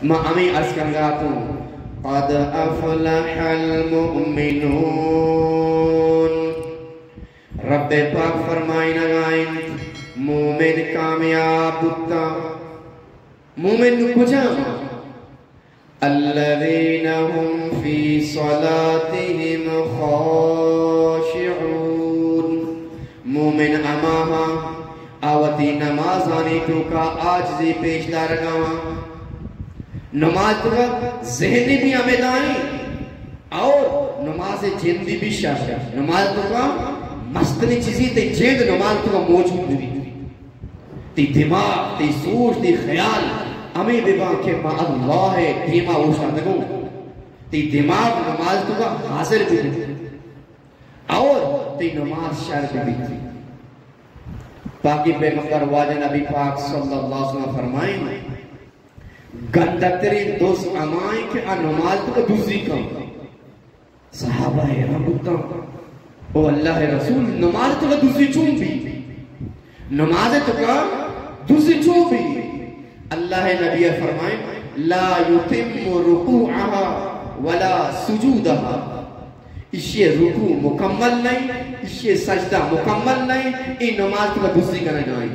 ما امی عرض کرنگا تو قد افلح المؤمنون رب پاک فرمائیں گائیں مومن کامیاب بتا مومن کجا الذین هم فی صلاتهم خاشعون مومن اماما آوتی نمازانی تو کا آجزی پیش دارگاں نماز تو کا ذہنی بھی امیدانی اور نماز جندی بھی شاشا نماز تو کا مستنی چیزی تے جند نماز تو کا موجود بھی تی دماغ تی سوچ تی خیال ہمیں ببا کہ ما اللہ ہے دیما اوشا دگو تی دماغ نماز تو کا حاضر بھی اور تی نماز شار بھی باقی پیغمبر واجہ نبی پاک صلی اللہ علیہ وسلم فرمائیں گندتری دوست امائیں کہ نماز تو کا دوسری کام صحابہ رب کام او اللہ رسول نماز تو کا دوسری چون بھی نماز تو کا دوسری چون بھی اللہ نبی فرمائیں لا یتم رکوعها ولا سجودها اسے رکوع مکمل نہیں اسے سجدہ مکمل نہیں این نماز تو کا دوسری کرنے گائیں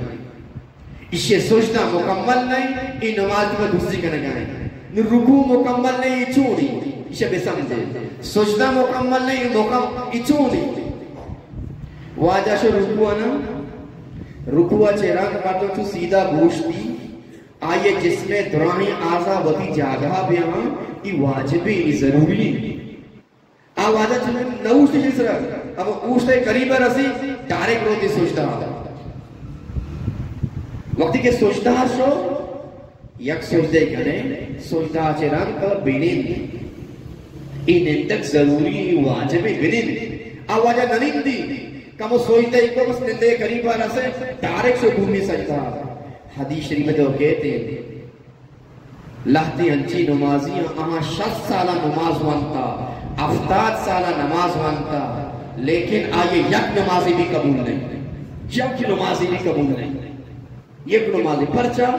اسے سجدہ مکمل نہیں این نماز تو کا دوسری کرنے گائیں رکوع مکمل نہیں یہ چوڑی اسے بے سمجھے سجدہ مکمل نہیں یہ چوڑی واجہ شو رکوع نا رکوع چہرہ کپاٹو چھو سیدھا گوشتی آئیے جس میں دراہی آزا وطی جاگہ بیاں یہ واجبی یہ ضروری آوازہ چھو نوشتی جس رہا اب اوشتے قریبہ رسی ڈائریکٹ روتی سوچتا وقتی کہ سوچتا شو یک سوچتے کریں سوچتا چران کا بینین این اندک ضروری واجب بینین آوازہ ننین دی کہ وہ سوچتے ہی کو بس نندے قریبہ رسے ڈائریکٹ سے بھومی سجتا حدیث شریف میں تو کہتے ہیں لہتی انچی نمازیاں آہاں 60 سالہ نماز وانتا 70 سالہ نماز وانتا لیکن آئیے یک نمازی بھی قبول نہیں یک نمازی بھی قبول نہیں یک نمازی پرچا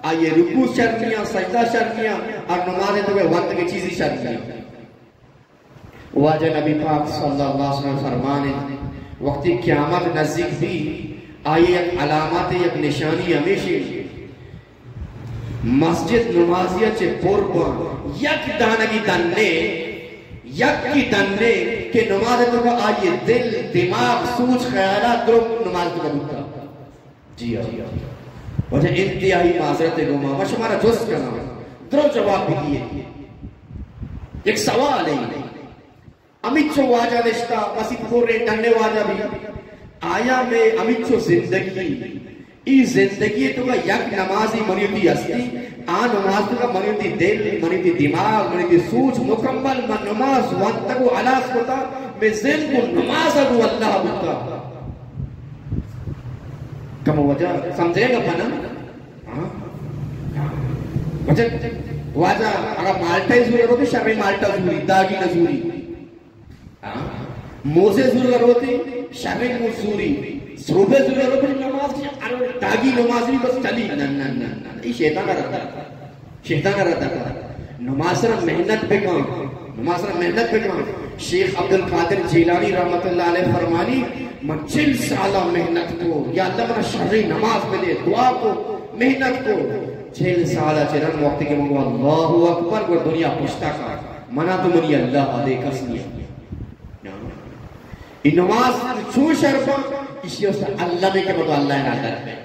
آئیے رکوع شرطیاں سجدہ شرطیاں اور نمازیں تو وقت کی چیزی شرطیاں واجہ نبی پاک صلی اللہ علیہ وسلم فرمانے وقتی قیامت نزدیک بھی آئیے یک علامات یک نشانی ہمیشہ مسجد نمازیہ چے پورپا یک دانگی دننے یک کی دننے کہ نماز تو کا آئیے دل دماغ سوچ خیالات درو نماز تو کا بھتا جی آئیے وجہ انتہائی معذرت گوما وش ہمارا جس کرنا درو جواب بھی دیئے ایک سوال ہے امیچو واجہ نشتا مسیح پورے ڈننے واجہ بھی آیا میں امیچو زندگی ای زندگی تو کا یک نمازی منیتی ہستی آن نماز تو کا منیتی دل منیتی دماغ منیتی سوچ مکمل من نماز وقت تک وہ علاس ہوتا میں ذہن کو نماز اگو اللہ ہوتا کم وجہ سمجھے گا پنا وجہ اگر مالٹا زوری ہوتی شرمی مالٹا زوری داگی نزوری موزے زوری ہوتی شرمی موزوری صوبے زوری ہوتی نماز داگی نماز بھی بس چلی یہ شیطان کا رہتا تھا نماز سر محنت پہ کام شیخ عبدالقادر جیلانی رحمت اللہ علیہ فرمانی من 40 سالہ محنت کو یا اللہ منا شرعی نماز میں دے دعا کو محنت کو 40 سالہ چرن وقت کے منگو اللہ اکبر کو دنیا پشتا کا منا تو منی اللہ دے کسنی یہ نماز چھو شرفا اسی وقت اللہ میں کہ مدو اللہ ارادہ ہے